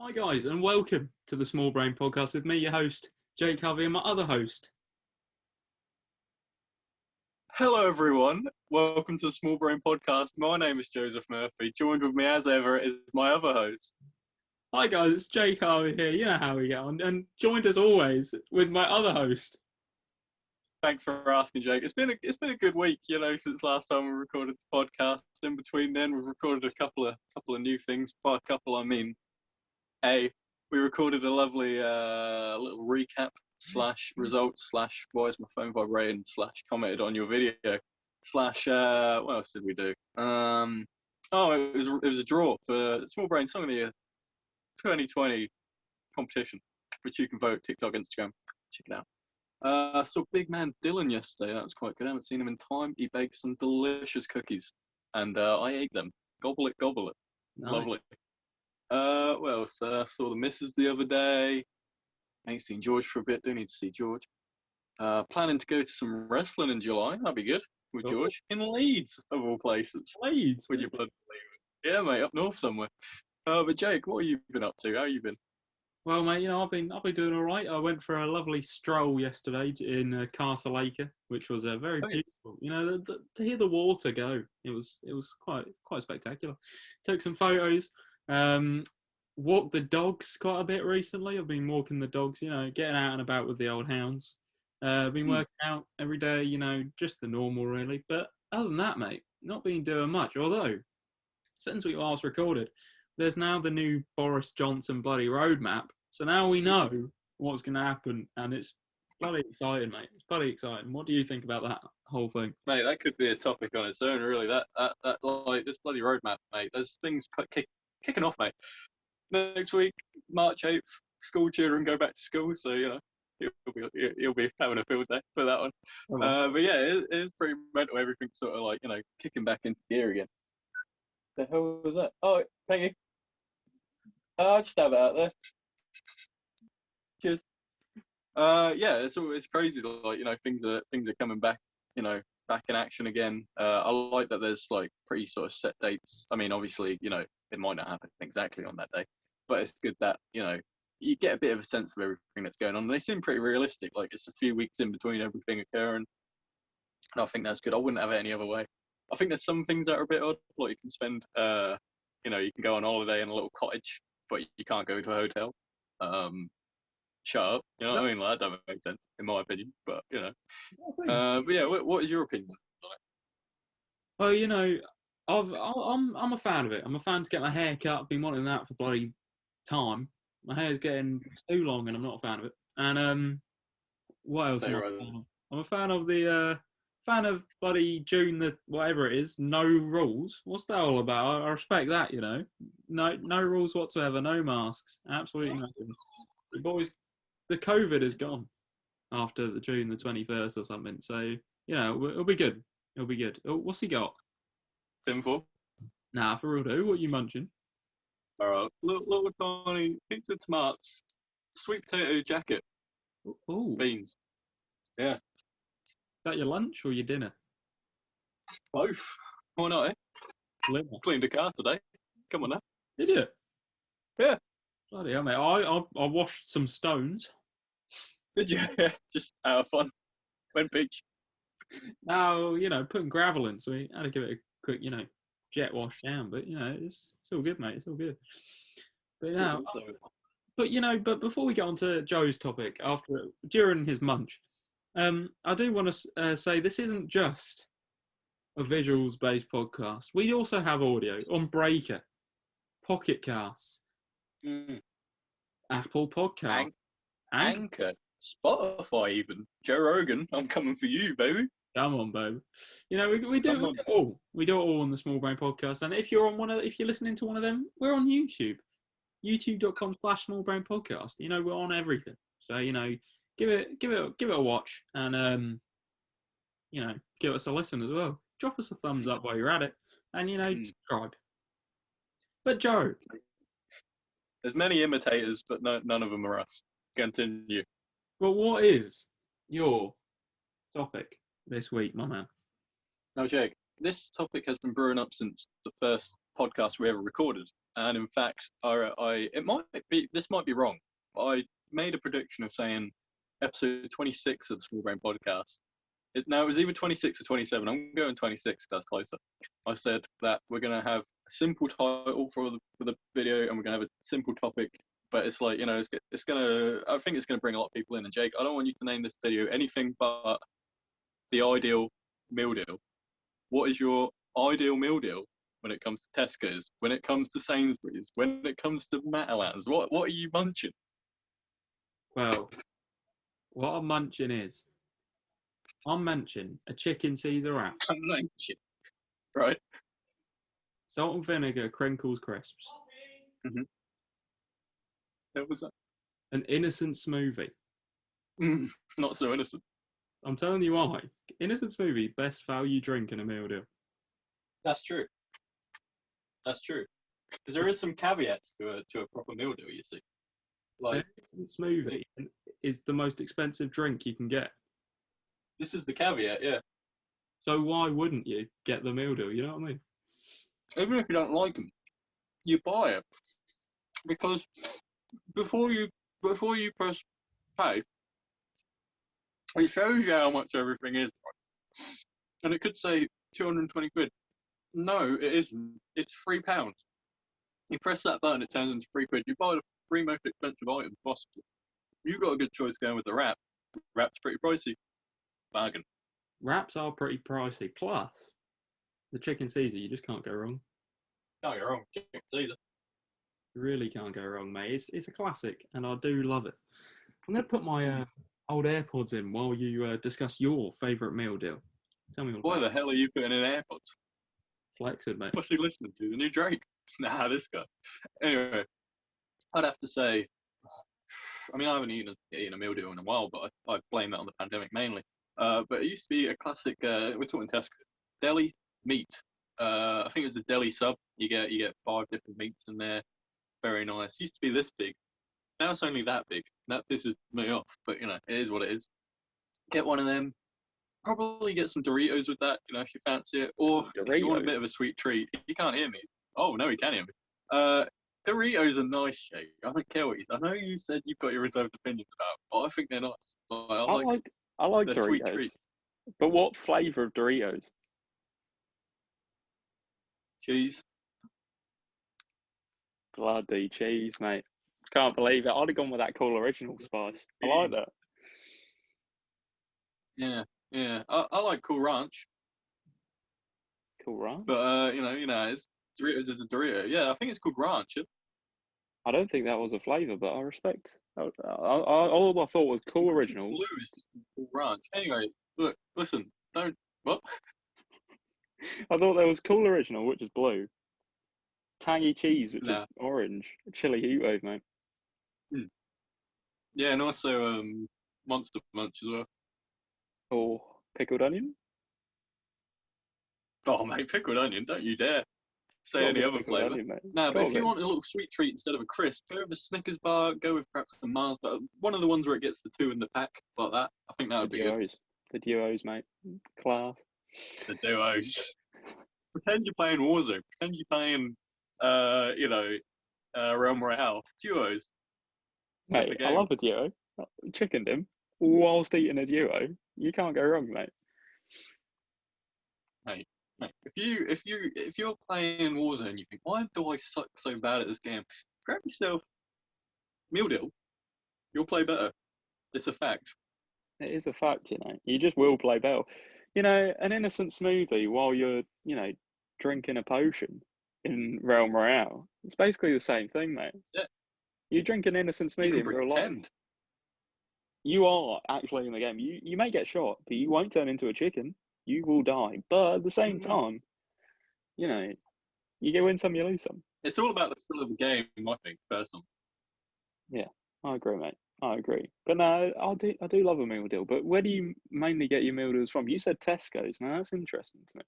Hi guys, and welcome to the Small Brain Podcast with me, your host, Jake Harvey, and my other host. Hello everyone, welcome to the Small Brain Podcast. My name is Joseph Murphy. Joined with me as ever is my other host. Hi guys, it's Jake Harvey here. You know how we get on, and joined as always with my other host. Thanks for asking, Jake. It's been a good week, since last time we recorded the podcast. In between then, we've recorded a couple of new things. By a couple, I mean, we recorded a lovely little recap / results / why is my phone vibrating / commented on your video / what else did we do? It was a draw for Small Brain Song of the Year 2020 competition, which you can vote TikTok, Instagram. Check it out. I saw Big Man Dylan yesterday. That was quite good. I haven't seen him in time. He baked some delicious cookies, and I ate them. Gobble it, gobble it. Nice. Lovely. What else? I saw the missus the other day. I ain't seen George for a bit. Do need to see George. Planning to go to some wrestling in July. That'd be good with George in Leeds, of all places. Leeds? Would you bloody believe it? Yeah, mate, up north somewhere. But Jake, what have you been up to? How you been? Well, mate, I've been doing all right. I went for a lovely stroll yesterday in Castle Acre, which was very beautiful. To hear the water go, it was quite spectacular. Took some photos. Walked the dogs quite a bit recently. I've been walking the dogs, getting out and about with the old hounds. Been working out every day, just the normal really. But other than that, mate, not been doing much. Although, since we last recorded, there's now the new Boris Johnson bloody roadmap. So now we know what's going to happen, and it's bloody exciting, mate. It's bloody exciting. What do you think about that whole thing? Mate, that could be a topic on its own, really. That like this bloody roadmap, mate. There's things kicking off, mate. Next week, March 8th, school children go back to school, so you'll be having a field day for that one. But yeah, it is pretty mental. Everything's sort of like kicking back into gear again. The hell was that? Oh, thank you. I'll just have it out there. Cheers. Yeah, it's crazy. Like things are coming back. Back in action again. I like that there's like pretty sort of set dates. I mean, obviously, it might not happen exactly on that day, but it's good that you get a bit of a sense of everything that's going on. They seem pretty realistic. Like it's a few weeks in between everything occurring, and I think that's good. I wouldn't have it any other way. I think there's some things that are a bit odd. Like you can spend, you can go on holiday in a little cottage, but you can't go to a hotel. Shut up. You know what I mean? Like, that don't make sense, in my opinion. But but yeah, what is your opinion on Well, it? I'm a fan of it. I'm a fan to get my hair cut. I've been wanting that for bloody time. My hair's getting too long, and I'm not a fan of it. And what else? I'm a fan of the bloody June the whatever it is. No rules. What's that all about? I respect that. No rules whatsoever. No masks. Absolutely nothing. The boys. The COVID is gone after the June the 21st or something. So, it'll be good. It'll be good. Oh, what's he got? Simple. Nah, for real though. What are you munching? Alright, little tiny pizza tomatoes, sweet potato jacket. Oh. Beans. Yeah. Is that your lunch or your dinner? Both. Why not, eh? Liver. Cleaned the car today. Come on now. Did you? Yeah. Bloody hell, mate. I washed some stones. Did you? Just out of fun. Went beach. Now, putting gravel in, so we had to give it a quick, jet wash down. But, it's all good, mate. It's all good. But now, but before we get on to Joe's topic, during his munch, I do want to say this isn't just a visuals-based podcast. We also have audio on Breaker, Pocket Casts, Apple Podcast, Anchor, Spotify, even Joe Rogan. I'm coming for you, baby. Come on, baby. We do it all. We do it all on the Small Brain Podcast. And if you're listening to one of them, we're on YouTube, youtube.com/Small Brain Podcast. We're on everything. So give it a watch, and give us a listen as well. Drop us a thumbs up while you're at it, and subscribe. But Joe, there's many imitators, but none of them are us. Continue. Well, what is your topic this week, my man? Now, Jake, this topic has been brewing up since the first podcast we ever recorded. And in fact, this might be wrong, but I made a prediction of saying episode 26 of the Small Brain Podcast. It was either 26 or 27. I'm going 26. That's closer. I said that we're gonna have a simple title for the video, and we're gonna have a simple topic. But it's like, it's gonna. I think it's gonna bring a lot of people in. And Jake, I don't want you to name this video anything but the ideal meal deal. What is your ideal meal deal when it comes to Tesco's? When it comes to Sainsbury's? When it comes to Matalan's? What are you munching? Well, what I'm munching is, I'm munching a chicken Caesar wrap. I'm munching. Right. Salt and vinegar crinkles crisps. Mm-hmm. What was that? An innocent smoothie. Not so innocent. I'm telling you why. Innocent smoothie, best value drink in a meal deal. That's true. That's true. Because there is some caveats to a proper meal deal, you see. Like, an innocent smoothie is the most expensive drink you can get. This is the caveat, yeah. So why wouldn't you get the meal deal? You know what I mean? Even if you don't like them, you buy it because before you press pay, it shows you how much everything is, and it could say 220 quid. No, it isn't. It's £3. You press that button, it turns into £3. You buy the 3 most expensive items possible. You've got a good choice going with the wrap. Wrap's pretty pricey. Bargain. Wraps are pretty pricey. Plus, the chicken Caesar, you just can't go wrong. Can't go wrong. Chicken Caesar. You really can't go wrong, mate. It's a classic, and I do love it. I'm going to put my old AirPods in while you discuss your favourite meal deal. Tell me all Why about the hell are you putting in AirPods? Flexing, mate. What's he listening to? The new Drake? Nah, this guy. Anyway, I'd have to say, I mean, I haven't eaten a meal deal in a while, but I blame that on the pandemic mainly. But it used to be a classic. We're talking Tesco. Deli meat. I think it was a deli sub. You get 5 different meats in there. Very nice. Used to be this big. Now it's only that big. That pisses me off. But it is what it is. Get one of them. Probably get some Doritos with that. If you fancy it, or if you want a bit of a sweet treat. You can't hear me. Oh no, he can hear me. Doritos are nice, Jake. I don't care what you. I know you said you've got your reserved opinions about, but I think they're nice. I like they're Doritos. Sweet treats. But what flavour of Doritos? Cheese. Bloody cheese, mate. Can't believe it. I'd have gone with that Cool Original spice. I like that. Yeah. I like Cool Ranch. Cool Ranch? But it's Doritos is a Dorito. Yeah, I think it's called Ranch. Yeah? I don't think that was a flavour, but I respect. All I thought was Cool Original. Blue is just Cool Ranch. Anyway, look, listen, don't what? I thought there was Cool Original, which is blue. Tangy cheese, which is orange. Chili heat wave, mate. Yeah, and also Monster Munch as well. Or pickled onion. Oh, mate, pickled onion! Don't you dare say any other flavour. No, but if you want a little sweet treat instead of a crisp, go with a Snickers bar. Go with perhaps a Mars bar. One of the ones where it gets the 2 in the pack, like that. I think that would be good. The duos, mate. Class. The duos. Pretend you're playing Warzone. Pretend you're playing, Realm Royale. Duos. Mate, I love a duo. Chickened him whilst eating a duo. You can't go wrong, mate. Mate, if you're playing Warzone and you think, why do I suck so bad at this game? Grab yourself meal deal. You'll play better. It's a fact. It is a fact, You just will play better. An innocent smoothie while you're, drinking a potion in Realm Royale. It's basically the same thing, mate. Yeah. You drink an innocent smoothie in real life. You are actually in the game. You may get shot, but you won't turn into a chicken. You will die. But at the same time, you win some, you lose some. It's all about the thrill of the game, I think, personally. Yeah, I agree, mate. I agree. But no, I do love a meal deal. But where do you mainly get your meal deals from? You said Tesco's. Now that's interesting to me.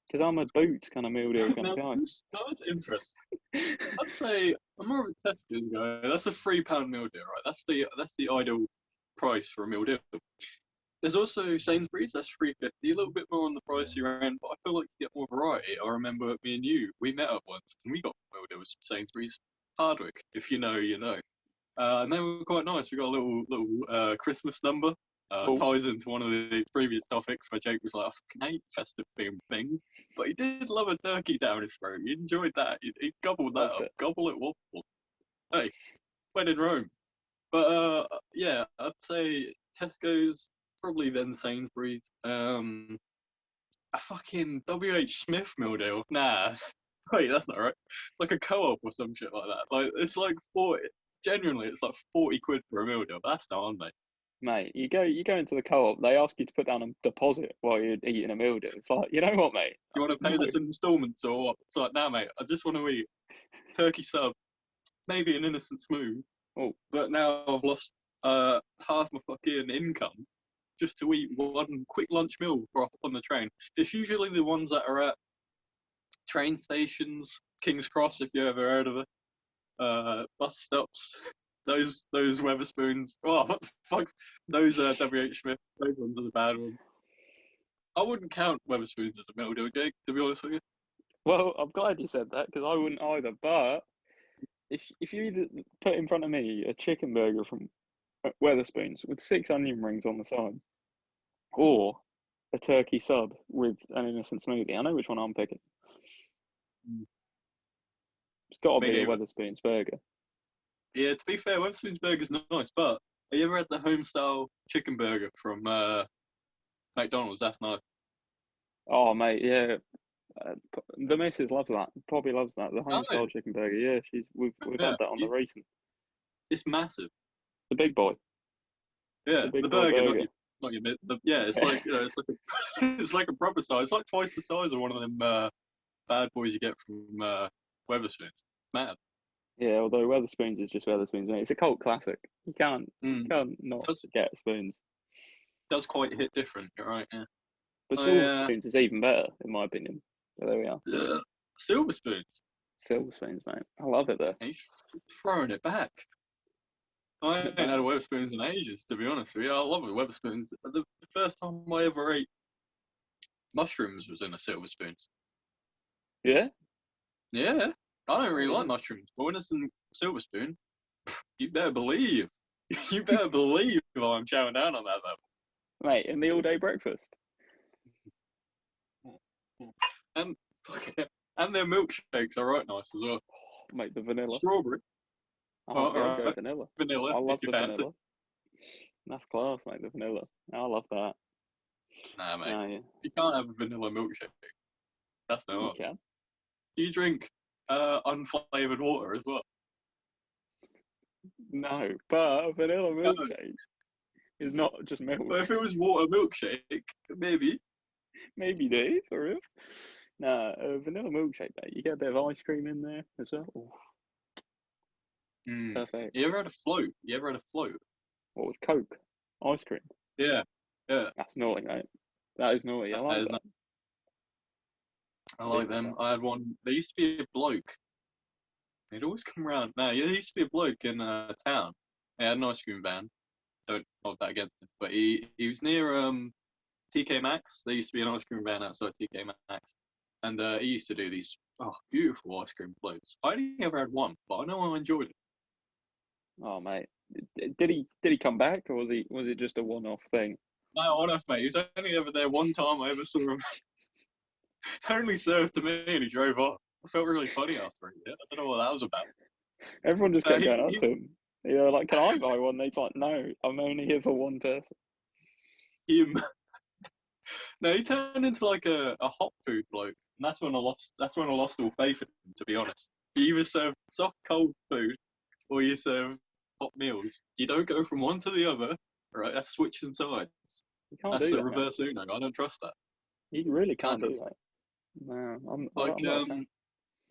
Because I'm a boot kind of meal deal kind of guy. No, that's interesting. I'd say I'm more of a Tesco's guy. That's a £3 meal deal, right? That's the ideal price for a meal deal. There's also Sainsbury's. That's 350, a little bit more on the pricey end, but I feel like you get more variety. I remember me and you, we met up once and we got well, there was Sainsbury's Hardwick. If you know, you know. And they were quite nice. We got a little Christmas number. Oh, Ties into one of the previous topics where Jake was like, I fucking hate festive themed things. But he did love a turkey down his throat. He enjoyed that. He gobbled that loved up. it. Gobble it waffle. Hey, when in Rome. But yeah, I'd say Tesco's, probably then Sainsbury's. A fucking WH Smith meal deal. Nah. Wait, that's not right. Like a co-op or some shit like that. Like it's like 40. Genuinely, it's like 40 quid for a meal deal. That's not on, mate. Mate, you go into the co-op, they ask you to put down a deposit while you're eating a meal deal. It's like, you know what, mate? Do you want to pay No. this in installments or what? It's like, nah, mate. I just want to eat turkey sub, maybe an innocent smooth. Oh, But now I've lost half my fucking income just to eat one quick lunch meal for on the train. It's usually the ones that are at train stations, King's Cross, if you ever heard of it, bus stops. Those Weatherspoons. Oh, what the fuck? Those WH Smith. Those ones are the bad ones. I wouldn't count Weatherspoons as a meal deal, Jake. To be honest with you. well, I'm glad you said that because I wouldn't either. But if you either put in front of me a chicken burger from Weatherspoons with 6 onion rings on the side, or a turkey sub with an innocent smoothie, I know which one I'm picking. It's got to Me be a neither. Weatherspoons burger. Yeah, to be fair, Weatherspoons burger's nice, but have you ever had the home style chicken burger from McDonald's? That's nice. Oh, mate, yeah. The missus loves that. Poppy loves that. The Oh, home style chicken burger. Yeah, we've yeah, had that on the recent. it's massive. The big boy. It's Yeah, a big the boy burger, burger. not your mid. Yeah, it's like it's like it's like a proper size. It's like twice the size of one of them bad boys you get from Weatherspoons. Mad. Yeah, although Weatherspoons is just Weatherspoons, mate. It's a cult classic. You Mm. can't not Does get spoons. does quite hit different. You're right. Yeah. But silver I spoons is even better, in my opinion. But there we are. Silver spoons. Silver spoons, mate. I love it there. He's throwing it back. I ain't had a Weatherspoons in ages, to be honest with you. I love the Weatherspoons. The first time I ever ate mushrooms was in a silver spoons. Yeah? Yeah, I don't really Yeah. like mushrooms, but when it's in silver spoon, you better believe. You better believe I'm chowing down on that level. Mate, in the all day breakfast. And and their milkshakes are right nice as well. Mate, the vanilla. Strawberry, Oh, see, I'd go alright. vanilla. Vanilla I if love you the fancy. vanilla. That's class, mate, the vanilla. I love that. Nah, mate, Oh, yeah. you can't have a vanilla milkshake. That's You not. can. Do you drink unflavoured water as well? No, but a vanilla No. milkshake is not just milk. But if it was water milkshake, maybe. Maybe do, for real. Nah, a vanilla milkshake, mate. You get a bit of ice cream in there as well. Ooh, Mm. perfect. You ever had a float? You ever had a float? What with Coke? Ice cream? Yeah, yeah. That's naughty, mate. That is naughty. I That like is that. I I do like like them. that. I had one. There used to be a bloke. He'd always come around. No, there used to be a bloke in town. He had an ice cream van. Don't hold that against him. But he was near TK Maxx. There used to be an ice cream van outside TK Maxx, and he used to do these beautiful ice cream floats. I only ever had one, but I know I enjoyed it. Oh, mate. Did he come back, or was it just a one-off thing? No, on off, mate. He was only ever there one time I ever saw him. Only served to me, and he drove off. I felt really funny after it. I don't know what that was about. Everyone just kept going up He, to him. You know, like, can I buy one? And he's like, no, I'm only here for one person. him. No, he turned into like a hot food bloke, and that's when I lost all faith in him. To be honest, you either serve soft cold food or you serve hot meals. You don't go from one to the other, right? That's switching sides. You can't That's do a that, mate. reverse Uno. I don't trust that. You really Can't can't do trust that. No, I'm Like not a fan.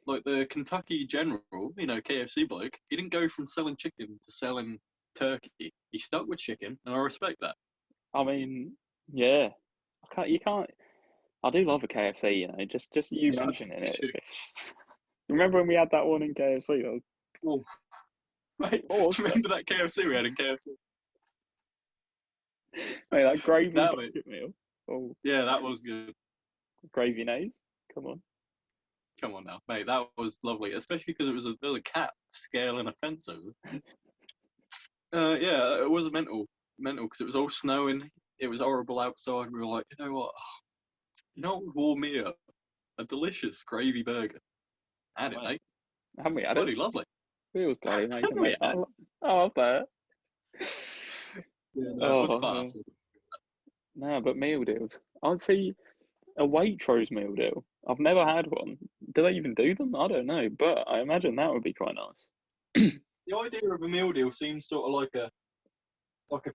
like the Kentucky General, KFC bloke. He didn't go from selling chicken to selling turkey. He stuck with chicken, and I respect that. I mean, yeah, you can't. I do love a KFC, you know. Just you Yeah, I mentioning do it. too. Remember when we had that one in KFC? Oh, mate, What was do you remember that KFC we had in KFC? Mate, that gravy That bucket meal. Oh, yeah, that was good. gravy nays. Come on. Come on now, mate. That was lovely, especially because there was a cat scaling a fence over. Yeah, it was mental because it was all snowing. It was horrible outside. We were like, you know what? You know what would warm me up? A delicious gravy burger. Had it, Right. mate. Haven't we had Bloody it? lovely. It was bloody amazing, Haven't we mate. had it? I love that. Yeah, no, it was Oh, class. no, but meal deals. I'd see a Waitrose meal deal. I've never had one. Do they even do them? I don't know, but I imagine that would be quite nice. The idea of a meal deal seems sort of like a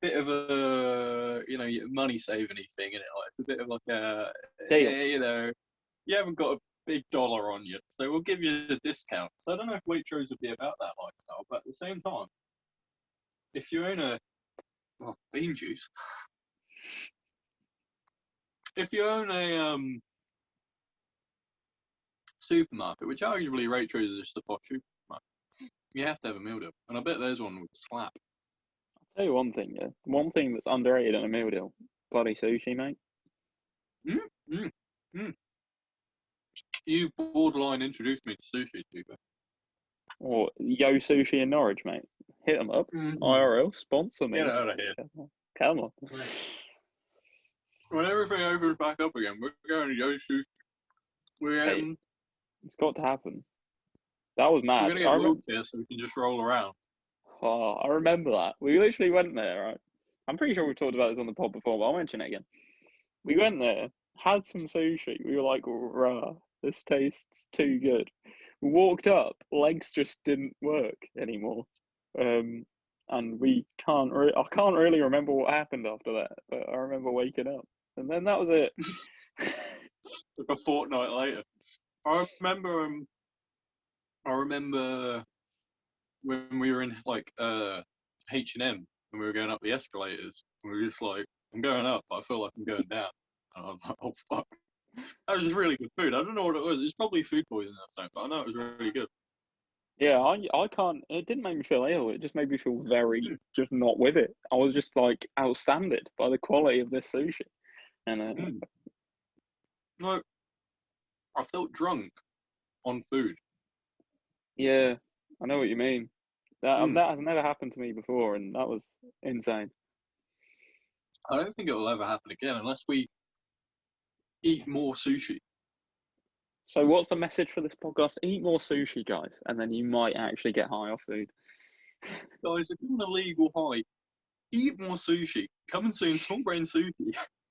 bit of a money saving thing, in it. Like it's a bit of like a Deal. you haven't got a big dollar on you, so we'll give you a discount. So I don't know if Waitrose would be about that lifestyle, but at the same time, if you own bean juice, if you own a supermarket, which arguably Waitrose is just a posh supermarket, you have to have a meal deal, and I bet there's one would slap. Tell you one thing, yeah. One thing that's underrated in a meal deal. Bloody sushi, mate. Mm, mm, mm. You borderline introduced me to sushi, Chico. Or Yo Sushi in Norwich, mate. Hit them up. Mm-hmm. IRL, sponsor me. Get out of here. Come on. When everything opens back up again, we're going to Yo Sushi. Hey, it's got to happen. That was mad. We're going to get wheelchairs so we can just roll around. Oh, I remember that. We literally went there, right? I'm pretty sure we've talked about this on the pod before, but I'll mention it again. We went there, had some sushi. We were like, rah, this tastes too good. We walked up, legs just didn't work anymore. And I can't really remember what happened after that, but I remember waking up. And then that was it. Like a fortnight later. I remember when we were in like H&M and we were going up the escalators, and we were just like, I'm going up, but I feel like I'm going down. And I was like, oh fuck. That was just really good food. I don't know what it was. It's probably food poisoning or something, but I know it was really good. Yeah, I can't. It didn't make me feel ill. It just made me feel very just not with it. I was just like outstanded by the quality of this sushi, and No, I felt drunk on food. yeah, I know what you mean. That has never happened to me before, and that was insane. I don't think it will ever happen again unless we eat more sushi. So, what's the message for this podcast? Eat more sushi, guys, and then you might actually get high off food. Guys, if you're on a legal high, eat more sushi. Coming soon, Small Brain Sushi.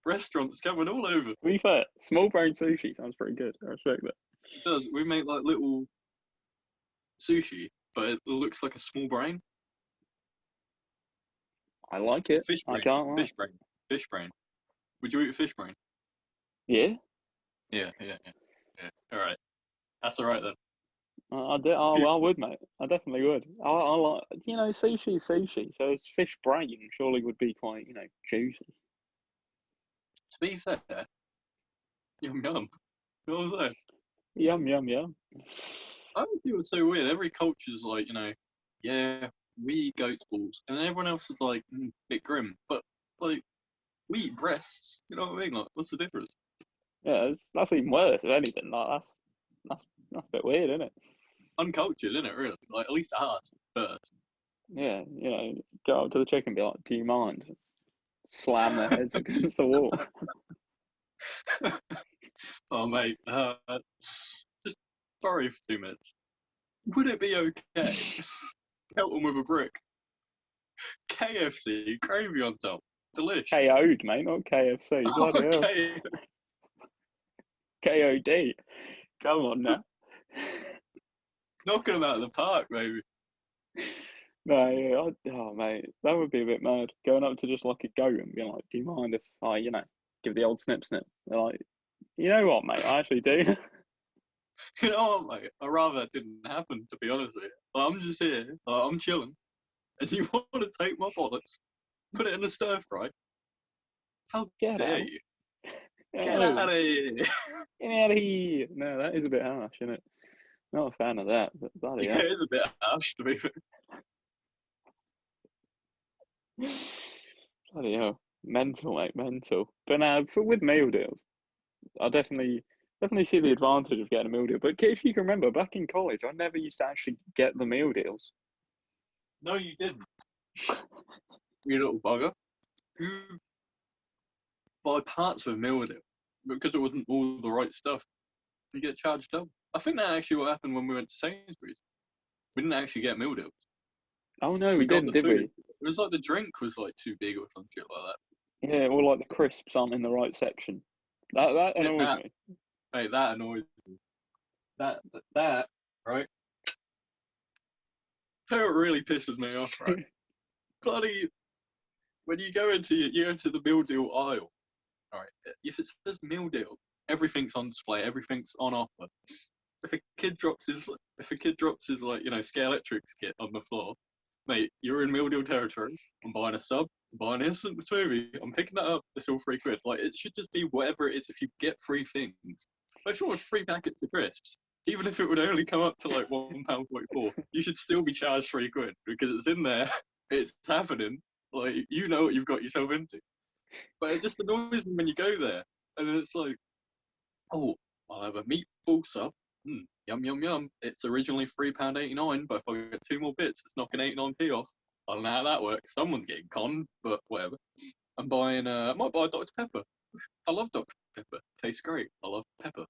Restaurants coming all over. To be fair, small brain sushi sounds pretty good. I respect that. It does. We make like little sushi, but it looks like a small brain. I like it. Fish brain. I can't lie. Fish brain. Fish brain. Would you eat a fish brain? Yeah, Yeah. All right. That's all right then. I do. I would, mate. I definitely would. I like, sushi is sushi, so it's fish brain surely would be quite, juicy. To be fair, yum yum. What was that? Yum, yum, yum. I always think it was so weird. Every culture's like, yeah, we eat goat's balls, and then everyone else is like, bit grim. But like, we eat breasts. You know what I mean? Like, what's the difference? Yeah, that's even worse. If anything, like that's a bit weird, isn't it? Uncultured, isn't it? Really? Like, at least ours first. Yeah, go up to the chicken and be like, "Do you mind?" Slam their heads against the wall. Oh mate, just sorry for 2 minutes. Would it be okay? Pelt them with a brick. KFC, gravy on top, delish. KO'd, mate, not KFC. Bloody hell. Okay. KOD. Come on now. Knocking them out of the park, baby. No, yeah, oh mate, that would be a bit mad. Going up to just like a goat and being like, "Do you mind if I, give the old snip snip?" They're like, "You know what, mate? I actually do." You know what, mate? I'd rather that didn't happen, to be honest with you. Like, I'm just here, I'm chilling, and you want to take my bollocks, put it in a stir fry? How Get dare out. you? Get out of here! Get out of here! No, that is a bit harsh, isn't it? Not a fan of that, but bloody Yeah, hell. it is a bit harsh, to be fair. Bloody hell. Mental, mate, mental. But now, with meal deals, I definitely see the advantage of getting a meal deal. But if you can remember, back in college, I never used to actually get the meal deals. No, you didn't. You little bugger. You buy parts of a meal deal because it wasn't all the right stuff. You get charged double. I think that actually what happened when we went to Sainsbury's. We didn't actually get meal deals. Oh no, We we got didn't, the did food. we? It was like the drink was like too big or some shit like that. Yeah, or like the crisps aren't in the right section. That Yeah, annoys me. Mate, that annoys me. That right. Tell you what really pisses me off, right? Bloody when you go into the meal deal aisle, right? If it says meal deal, everything's on display, everything's on offer. If a kid drops his like Scalextric's kit on the floor, mate, you're in meal deal territory. I'm buying a sub, I'm buying an instant smoothie, I'm picking that up, it's all £3. Like it should just be whatever it is if you get free things. Like if you want 3 packets of crisps, even if it would only come up to like £1.44, you should still be charged £3 because it's in there, it's happening. Like you know what you've got yourself into. But it just annoys me when you go there and then it's like, oh, I'll have a meatball sub. Yum yum yum. It's originally £3.89, but if I get 2 more bits, it's knocking 89p off. I don't know how that works. Someone's getting conned, but whatever. I'm buying. I might buy a Dr Pepper. I love Dr Pepper. Tastes great. I love pepper.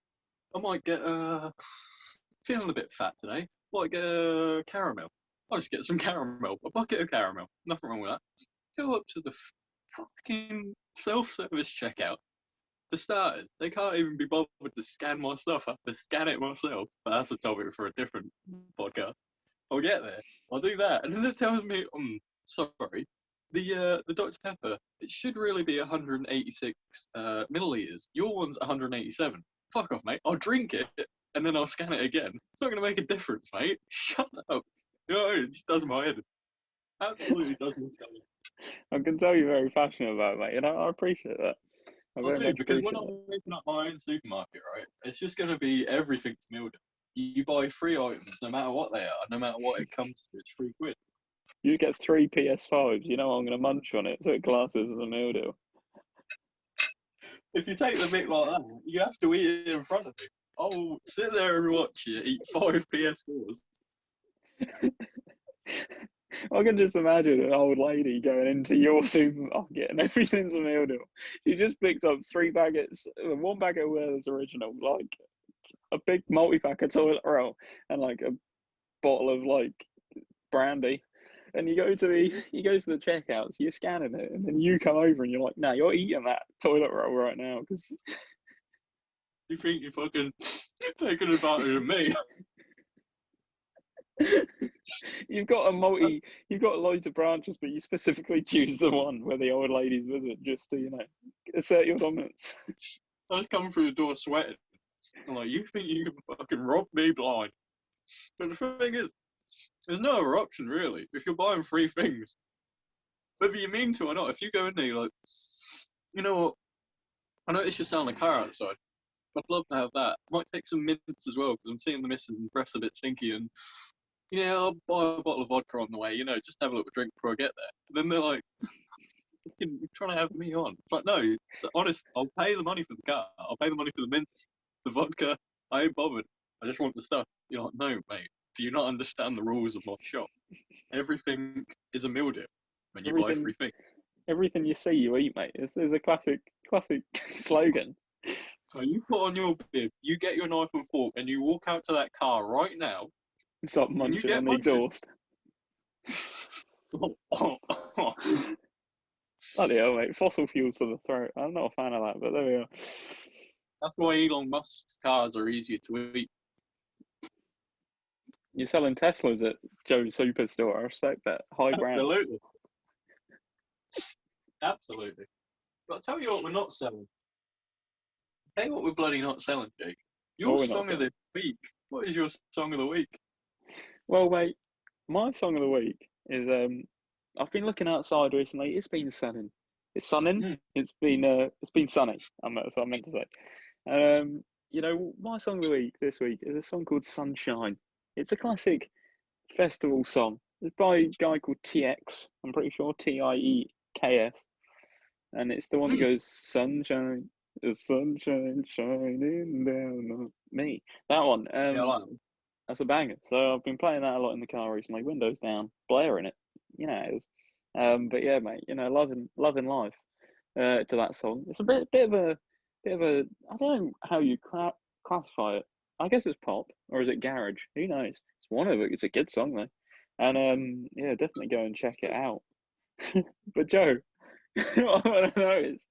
I might get feeling a bit fat today. Might get a caramel. I'll just get some caramel. A bucket of caramel. Nothing wrong with that. Go up to the fucking self-service checkout. For starters, they can't even be bothered to scan my stuff. I have to scan it myself. But that's a topic for a different podcast. I'll get there. I'll do that. And then it tells me, sorry, the Dr. Pepper, it should really be 186 milliliters. Your one's 187. Fuck off, mate. I'll drink it and then I'll scan it again. It's not going to make a difference, mate. Shut up. You know, it just does my head. Absolutely does my head. I can tell you're very passionate about it, mate. You know, I appreciate that. I very much because appreciate when I'm that. opening up my own supermarket, right, it's just going to be everything's meal deal. You buy 3 items, no matter what they are, no matter what it comes to, it's £3. You get 3 PS5s, you know I'm going to munch on it, so it classes as a meal deal. If you take the bit like that, you have to eat it in front of me. I'll sit there and watch you eat 5 PS4s. I can just imagine an old lady going into your supermarket and everything's a meal deal. She just picked up 3 packets, 1 packet of Werther's Original, like a big multi-pack of toilet roll, and like a bottle of like brandy. And you go to the checkouts, you're scanning it, and then you come over and you're like, "No, you're eating that toilet roll right now," because You think you're fucking taking advantage of me? you've got loads of branches, but you specifically choose the one where the old ladies visit just to assert your dominance. I was coming through the door sweating. I'm like, you think you can fucking rob me blind? But the thing is, there's no other option really. If you're buying 3 things, whether you mean to or not, if you go in there, you're like, you know what? I know this should sound like a car outside. I'd love to have that. I might take some mints as well because I'm seeing the missus and breath's a bit stinky and I'll buy a bottle of vodka on the way, just have a little drink before I get there. And then they're like, you're trying to have me on. It's like, no, it's honest, I'll pay the money for the car. I'll pay the money for the mints, the vodka. I ain't bothered. I just want the stuff. You're like, no, mate, do you not understand the rules of my shop? Everything is a meal deal when you buy 3 things. Everything you see, you eat, mate. There's a classic slogan. So you put on your bib, you get your knife and fork, and you walk out to that car right now. Stop munching on the exhaust. Bloody hell, mate. Fossil fuels to the throat. I'm not a fan of that, but there we are. That's why Elon Musk's cars are easier to eat. You're selling Teslas at Joe's Superstore. I respect that. High brand. Absolutely. Absolutely. But I'll tell you what we're not selling. Tell you what we're bloody not selling, Jake. Your song of the week. What is your song of the week? Well, mate, my song of the week is I've been looking outside recently. It's been sunning. It's sunning. It's been sunny. That's what I meant to say. My song of the week this week is a song called Sunshine. It's a classic festival song. It's by a guy called TX. I'm pretty sure TIEKS. and it's the one that goes sunshine, the sunshine shining down on me. That one. Yeah, I like that. That's a banger. So I've been playing that a lot in the car recently. Windows down, blaring it. You know. But yeah, mate. You know, loving life. To that song. It's a bit of a. I don't know how you classify it. I guess it's pop, or is it garage? Who knows? It's one of it. It's a good song though, and yeah, definitely go and check it out. But Joe, what I want to know is,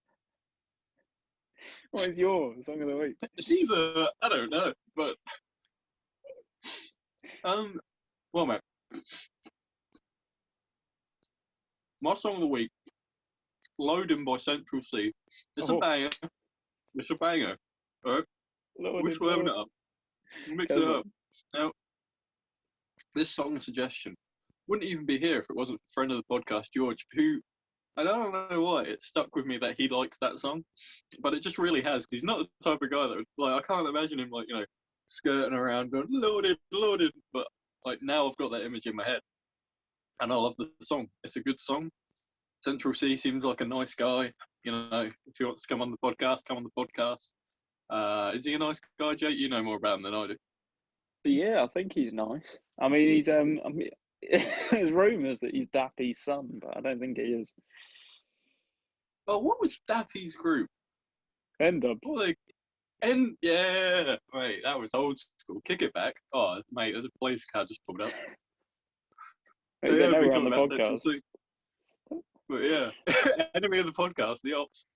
what is your song of the week? It's either I don't know, but well, mate, my song of the week, "Loading" by Central C. It's a Oh, banger. It's a banger. All right, Lord, we're swerving it Lord. up. Mix Come it on. up. Now, this song suggestion wouldn't even be here if it wasn't a friend of the podcast, George, who I don't know why it stuck with me that he likes that song, but it just really has. 'Cause he's not the type of guy that would, like, I can't imagine him like, you know, skirting around going loaded, loaded. But like now I've got that image in my head, and I love the song. It's a good song. Central C seems like a nice guy. You know, if he wants to come on the podcast, come on the podcast. Is he a nice guy, Jake? You know more about him than I do. But yeah, I think he's nice. I mean, he's I mean, there's rumours that he's Dappy's son, but I don't think he is. Oh, what was Dappy's group? End up. What were they? And yeah, mate, that was old school. Kick it back. Oh, mate, there's a police car just pulled up. They They heard know me we're on talking the about Central podcast. C. But yeah, enemy of the podcast, the ops.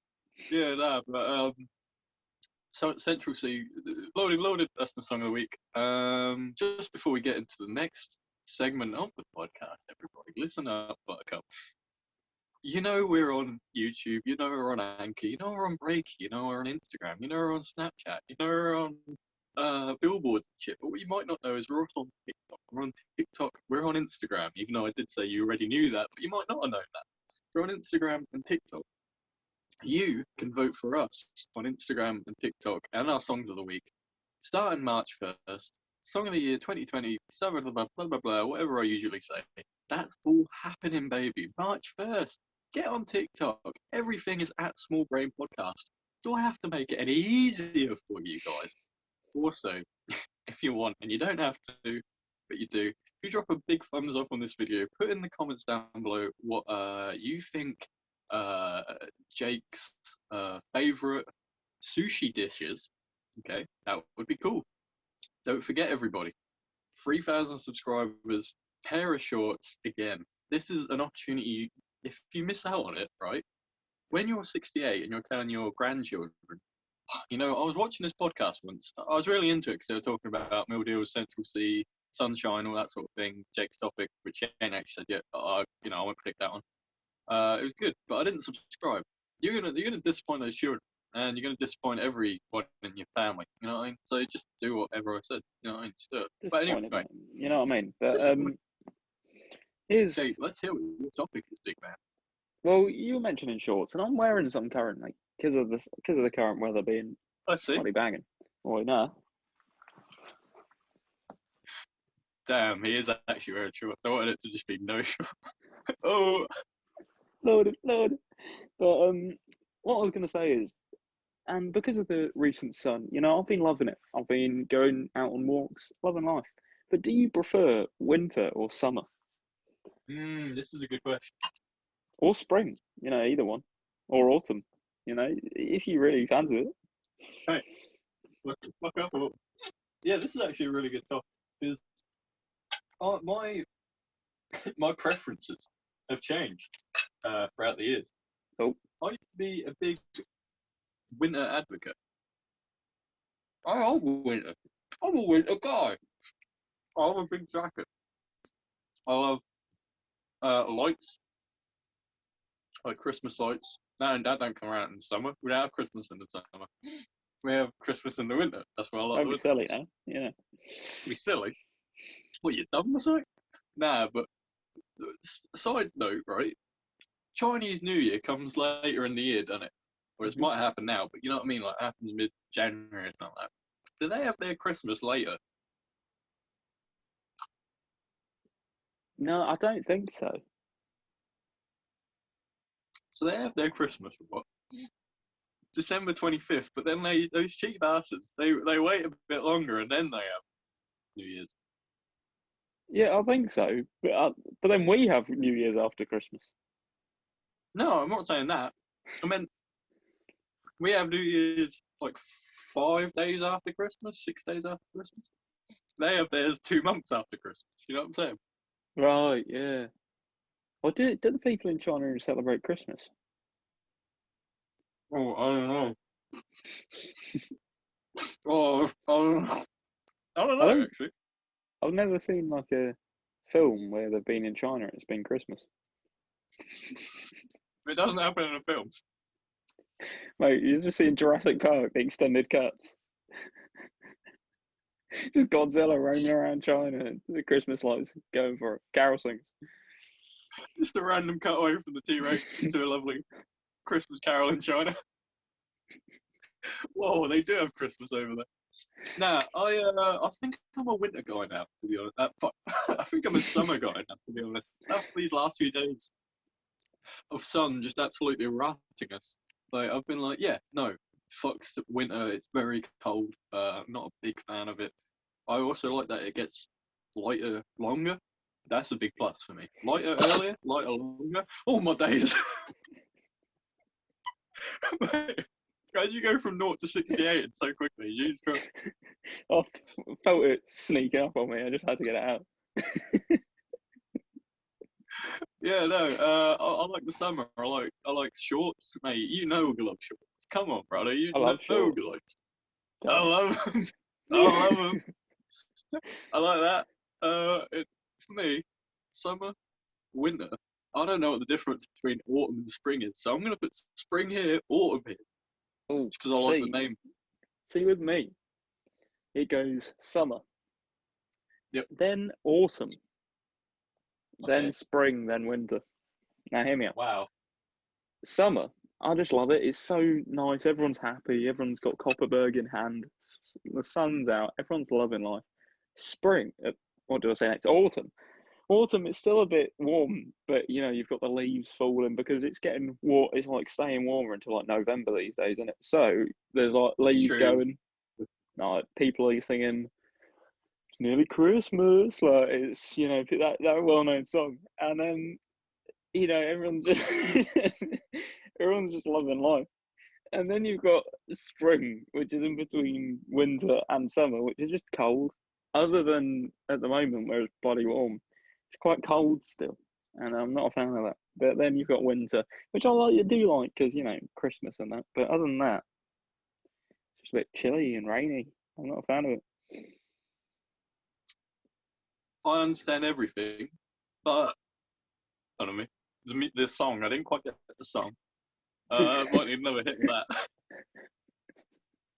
Yeah, nah, but so Central C, loaded, loaded. That's the song of the week. Just before we get into the next segment of the podcast, everybody, listen up, Buttercup. You know we're on YouTube. You know we're on Anchor. You know we're on Breaky. You know we're on Instagram. You know we're on Snapchat. You know we're on billboards and shit. But what you might not know is we're also on TikTok. We're on TikTok. We're on Instagram. Even though I did say you already knew that, but you might not have known that. We're on Instagram and TikTok. You can vote for us on Instagram and TikTok and our songs of the week. Starting March 1st, Song of the Year 2020, blah, blah, blah, blah, blah, whatever I usually say. That's all happening, baby. March 1st. Get on TikTok. Everything is at Small Brain Podcast. Do I have to make it any easier for you guys? Also, if you want, and you don't have to, but you do, if you drop a big thumbs up on this video, put in the comments down below what you think Jake's favourite sushi dishes. Okay, that would be cool. Don't forget, everybody, 3,000 subscribers, pair of shorts again. This is an opportunity. If you miss out on it, right, when you're 68 and you're telling your grandchildren, you know, I was watching this podcast once. I was really into it because they were talking about meal deals, Central C, Sunshine, all that sort of thing. Jake's topic, which he ain't actually said yet, but I won't pick that one. It was good, but I didn't subscribe. You're gonna disappoint those children, and you're gonna disappoint everyone in your family. You know what I mean? So just do whatever I said. You know what I mean? Just do it. But anyway, You know what I mean? But Jake, let's hear what your topic is, big man. well, you were mentioning shorts, and I'm wearing some currently because of the current weather being I see. bloody banging. Oh no. Damn, he is actually wearing shorts. I wanted it to just be no shorts. Oh, Lord. But what I was going to say is, and because of the recent sun, you know, I've been loving it. I've been going out on walks, loving life. But do you prefer winter or summer this is a good question. or spring? You know, either one, or autumn. You know, if you really fancy it. Hey, what the fuck up? Yeah, this is actually a really good topic because my my preferences have changed throughout the years. Oh, I used to be a big winter advocate. I love winter. I'm a winter guy. I love a big jacket. I love lights, like Christmas lights. That don't come around in the summer. We don't have Christmas in the summer. We have Christmas in the winter. That's why I like don't the be winter. silly now. Yeah. Be silly. What, you dumb or something? Nah, but side note, right? Chinese New Year comes later in the year, doesn't it? Whereas it might happen now, but you know what I mean? Like, it happens mid-January or something like that. Do they have their Christmas later? No, I don't think so. So they have their Christmas, what? December 25th, but then those cheap bastards, they wait a bit longer and then they have New Year's. Yeah, I think so. But then we have New Year's after Christmas. No, I'm not saying that. I mean, we have New Year's like 5 days after Christmas, 6 days after Christmas. They have theirs 2 months after Christmas. You know what I'm saying? Right, yeah. Well, do the people in China celebrate Christmas? Oh, I don't know. Oh, I don't I know, don't. actually. I've never seen like a film where they've been in China and it's been Christmas. It doesn't happen in a film. Mate, you're just seeing Jurassic Park, the extended cuts. Just Godzilla roaming around China and the Christmas lights going for it. Carol sings. Just a random cutaway from the T-Rex to a lovely Christmas carol in China. Whoa, they do have Christmas over there. Nah, I think I'm a winter guy now, to be honest. I think I'm a summer guy now, to be honest. After these last few days of sun just absolutely rotting us, like I've been like, yeah, no, fuck winter. It's very cold. I'm not a big fan of it. I also like that it gets lighter longer. That's a big plus for me. Lighter earlier, lighter longer. Oh my days. How'd you go from 0 to 68 so quickly? Jesus Christ. I felt it sneaking up on me. I just had to get it out. Yeah, no, I like the summer. I like shorts, mate. You know we love shorts. Come on, brother. You I know love shorts. we like. I love them. I love them. I like that. For me, summer, winter. I don't know what the difference between autumn and spring is, so I'm gonna put spring here, autumn here, Oh, just because I like the name. see with me, it goes summer, Yep. then autumn, then Okay. spring, then winter. Now hear me out. Wow. Summer, I just love it. It's so nice. Everyone's happy. Everyone's got Copperberg in hand. The sun's out. Everyone's loving life. Spring, what do I say next? Autumn. Autumn, it's still a bit warm, but you know, you've got the leaves falling because it's getting warm. It's like staying warmer until like November these days, isn't it? So there's like It's leaves true. going. Like people are singing "It's nearly Christmas," like it's that well-known song, and then everyone's just everyone's just loving life. And then you've got spring, which is in between winter and summer, which is just cold. Other than at the moment where it's bloody warm, it's quite cold still, and I'm not a fan of that. But then you've got winter, which I do like because Christmas and that. But other than that, it's just a bit chilly and rainy. I'm not a fan of it. I understand everything, but I don't know the song. I didn't quite get the song. Might need another hit of that.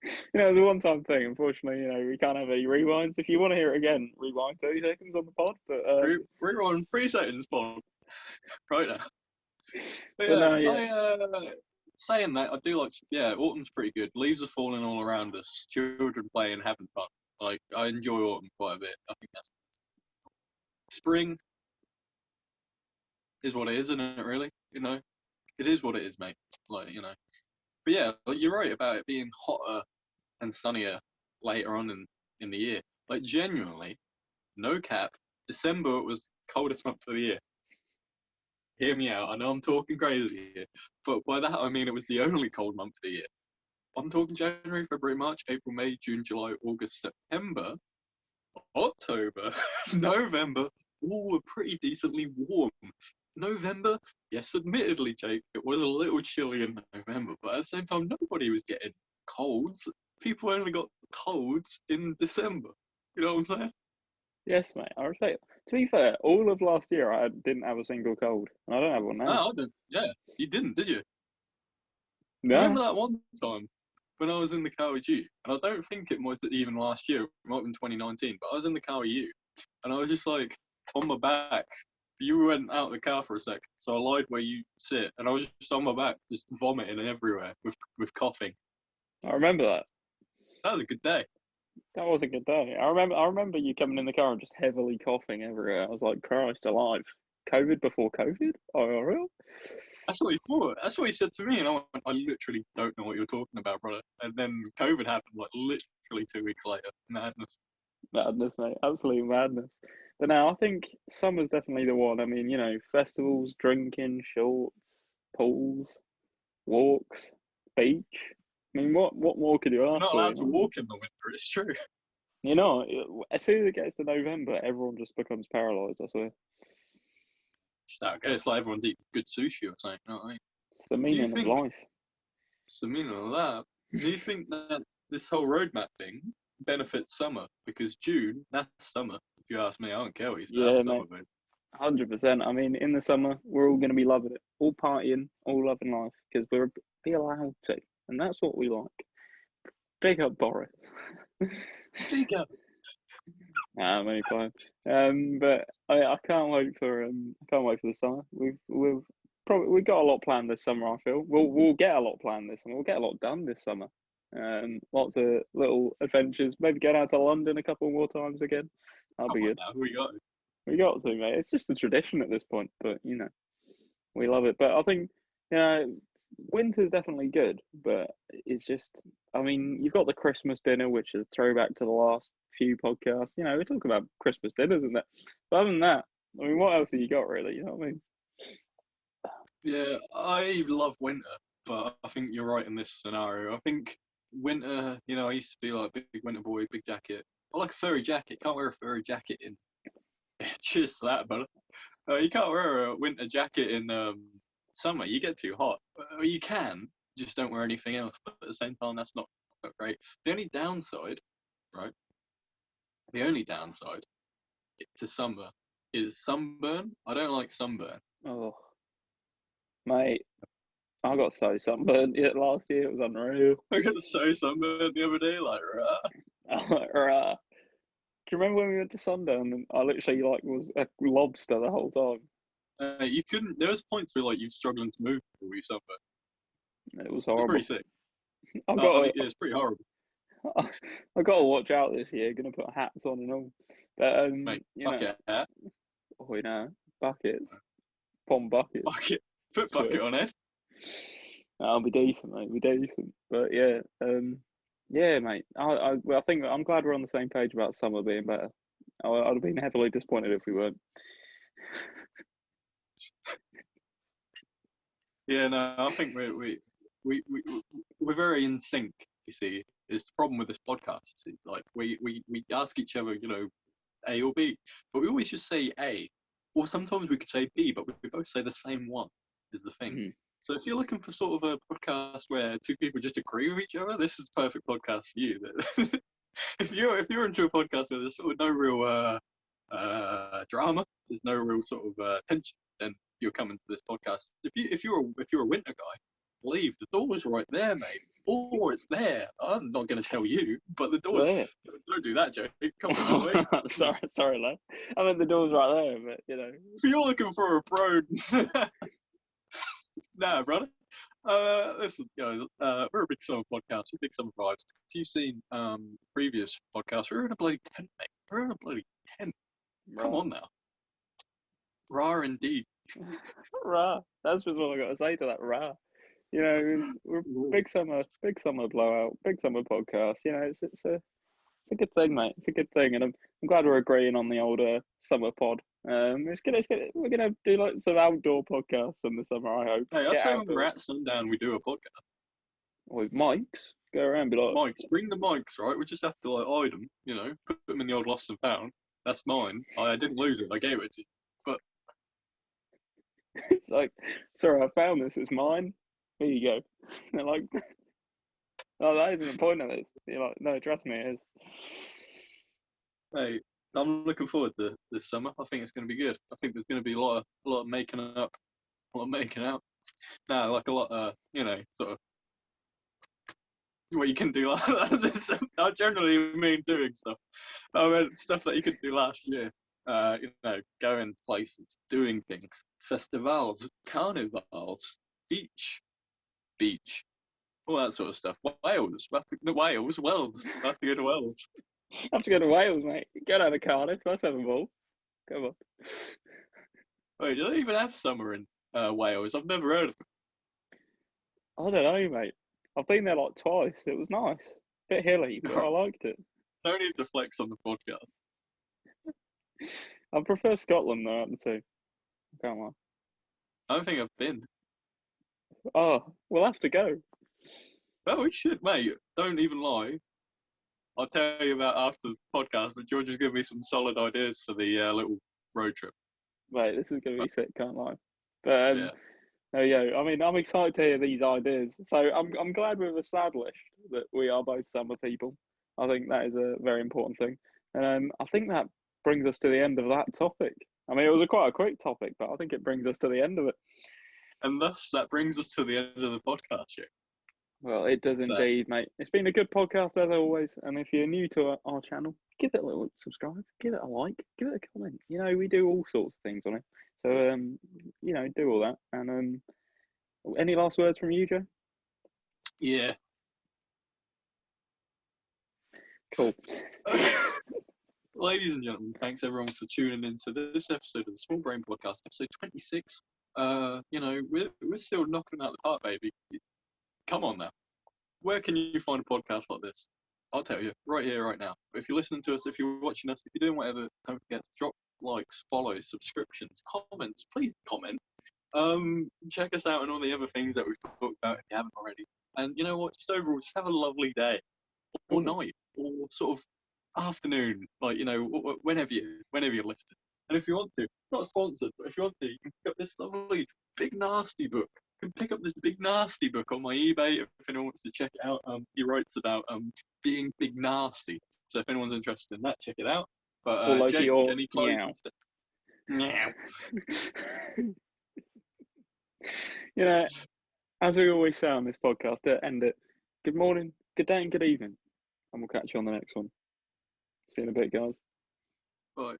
It's a one-time thing. Unfortunately, we can't have any rewinds. If you want to hear it again, rewind 30 seconds on the pod. But We're on 3 seconds, Paul. Right now. But But no, yeah. Saying that, I do like. Yeah, autumn's pretty good. Leaves are falling all around us. Children playing, having fun. Like I enjoy autumn quite a bit. I think that's spring is what it is, isn't it? Really, it is what it is, mate. Like But yeah, like, you're right about it being hotter and sunnier later on in the year. Like genuinely, no cap, December was the coldest month of the year. Hear me out. I know I'm talking crazy here, but by that I mean it was the only cold month of the year. I'm talking January, February, March, April, May, June, July, August, September, October, November, all were pretty decently warm. November, yes, admittedly, Jake, it was a little chilly in November, but at the same time, nobody was getting colds. People only got colds in December. You know what I'm saying? Yes, mate. I respect it. To be fair, all of last year I didn't have a single cold, and I don't have one now. No, I didn't. Yeah, you didn't, did you? No. Remember that one time when I was in the car with you, and I don't think it might have even last year, it might have been 2019, but I was in the car with you, and I was just like on my back. You went out of the car for a sec, so I lied where you sit, and I was just on my back, just vomiting everywhere with coughing. I remember that. That was a good day. That was a good day. I remember you coming in the car and just heavily coughing everywhere. I was like, Christ alive. COVID before COVID? Oh, real? That's what he thought. That's what he said to me, and I went, I literally don't know what you're talking about, brother. And then COVID happened like literally 2 weeks later. Madness. Madness, mate. Absolute madness. But now I think summer's definitely the one. I mean, festivals, drinking, shorts, pools, walks, beach. I mean, what more could you We're ask not for? allowed to walk in the winter. It's true. As soon as it gets to November, everyone just becomes paralysed, I swear. It's like everyone's eating good sushi or something. You know what I mean? It's the Do you meaning of think life. it's the meaning of that? Do you think that this whole roadmap thing benefits summer? Because June, that's summer. If you ask me, I don't care what you say. Yeah, That's mate. summer, mate. 100%. I mean, in the summer, we're all going to be loving it, all partying, all loving life, because we're be allowed to, and that's what we like. Big up, Boris. Big up. Nah, many plans. But I can't wait for the summer. We've got a lot planned this summer. I feel we'll get a lot planned this summer. We'll get a lot done this summer. Lots of little adventures. Maybe get out to London a couple more times again. That'll be good. Now, who we got? We got to, mate. It's just a tradition at this point, but we love it. But I think winter's definitely good, but it's just, I mean, you've got the Christmas dinner, which is a throwback to the last few podcasts. We talk about Christmas dinners and that. But other than that, I mean, what else have you got, really? You know what I mean? Yeah, I love winter, but I think you're right in this scenario. I think winter, I used to be like a big winter boy, big jacket. I like a furry jacket. Can't wear a furry jacket in just that, but you can't wear a winter jacket in summer. You get too hot. You can, just don't wear anything else. But at the same time, that's not great. The only downside, right? The only downside to summer is sunburn. I don't like sunburn. Oh, mate, I got so sunburned last year. It was unreal. I got so sunburned the other day, like, rah. Do you remember when we went to Sundown and I literally was a lobster the whole time? You couldn't. There was points where you were struggling to move before you sunburned. It was It was horrible. pretty sick. It's pretty horrible. I got to watch out this year. Gonna put hats on and all. But Mate, bucket hat. Buckets, pond buckets. Bucket. Put bucket on it. I'll be decent, mate. Be decent. But yeah, mate. I think I'm glad we're on the same page about summer being better. I'd have been heavily disappointed if we weren't. Yeah, no, I think we're very in sync. You see, is the problem with this podcast. You see, like we ask each other, A or B, but we always just say A, or sometimes we could say B, but we both say the same one. Is the thing. Mm-hmm. So if you're looking for sort of a podcast where two people just agree with each other, this is the perfect podcast for you. if you're into a podcast where there's sort of no real drama, there's no real sort of tension, then you're coming to this podcast. If you're a winter guy, leave. The door's right there, mate. Or it's there. I'm not going to tell you, but the door's there. Don't do that, Joe. Come on, mate. sorry, lad. I mean, the door's right there, but If you're looking for a pro, nah, brother. Listen, guys. We're a big summer podcast. We're big summer vibes. If you've seen previous podcasts, we're in a bloody tent, mate. We're in a bloody tent. Come on now. Rah, indeed. Rah. That's just what I got to say to that. Rah. We're big summer blowout, big summer podcast. It's a good thing, mate. It's a good thing, and I'm glad we're agreeing on the older summer pod. It's good. We're gonna do like some outdoor podcasts in the summer. I hope. Hey, I say when we're at sundown, we do a podcast with mics. Go around, and be like, mics. Bring the mics, right? We just have to hide them. Put them in the old lost and found. That's mine. I didn't lose it. I gave it to you. But it's like, sorry, I found this. It's mine. Here you go. They're like, oh, that isn't the point of this. You're like, no, trust me, it is. Hey, I'm looking forward to this summer. I think it's going to be good. I think there's going to be a lot of making up, a lot of making out. No, like a lot of, sort of what you can do like that. I generally mean doing stuff. I mean stuff that you could do last year. Going places, doing things, festivals, carnivals, beach, all that sort of stuff. Wales, Wales. I have to go to Wales. I have to go to Wales, mate. Go down to Cardiff. Let's have a ball. Come on. Wait, do they even have summer in Wales. I've never heard of them. I don't know, mate. I've been there like twice. It was nice. Bit hilly, but I liked it. No need to flex on the podcast. I prefer Scotland though, out of the two. I can't lie. I don't think I've been. Oh, we'll have to go. Well, we should, mate. Don't even lie. I'll tell you about after the podcast, but George has given me some solid ideas for the little road trip. Mate, this is going to be sick, can't lie. But Yeah. there you go. I mean, I'm excited to hear these ideas. So I'm glad we've established that we are both summer people. I think that is a very important thing. And I think that brings us to the end of that topic. I mean, it was quite a quick topic, but I think it brings us to the end of it. And thus, that brings us to the end of the podcast, yeah. Well, it does indeed, mate. It's been a good podcast as always. And if you're new to our channel, give it a little subscribe, give it a like, give it a comment. You know, we do all sorts of things on it. So, you know, do all that. And any last words from you, Joe? Yeah. Cool. Ladies and gentlemen, thanks everyone for tuning in to this episode of the Small Brain Podcast, episode 26. You know, we're still knocking out the park, baby. Come on now. Where can you find a podcast like this? I'll tell you, right here, right now. If you're listening to us, if you're watching us, if you're doing whatever, don't forget to drop likes, follows, subscriptions, comments. Please comment. Check us out on all the other things that we've talked about if you haven't already. And you know what? Just overall, just have a lovely day, or night, or sort of afternoon, like, you know, whenever you're listening. And if you want to, not sponsored, but if you want to, you can pick up this lovely Big Nasty book. You can pick up this Big Nasty book on my eBay if anyone wants to check it out. He writes about being big nasty. So if anyone's interested in that, check it out. But Jake, any closing stuff? Meow. You know, as we always say on this podcast, to end it, good morning, good day, and good evening. And we'll catch you on the next one. See you in a bit, guys. Bye.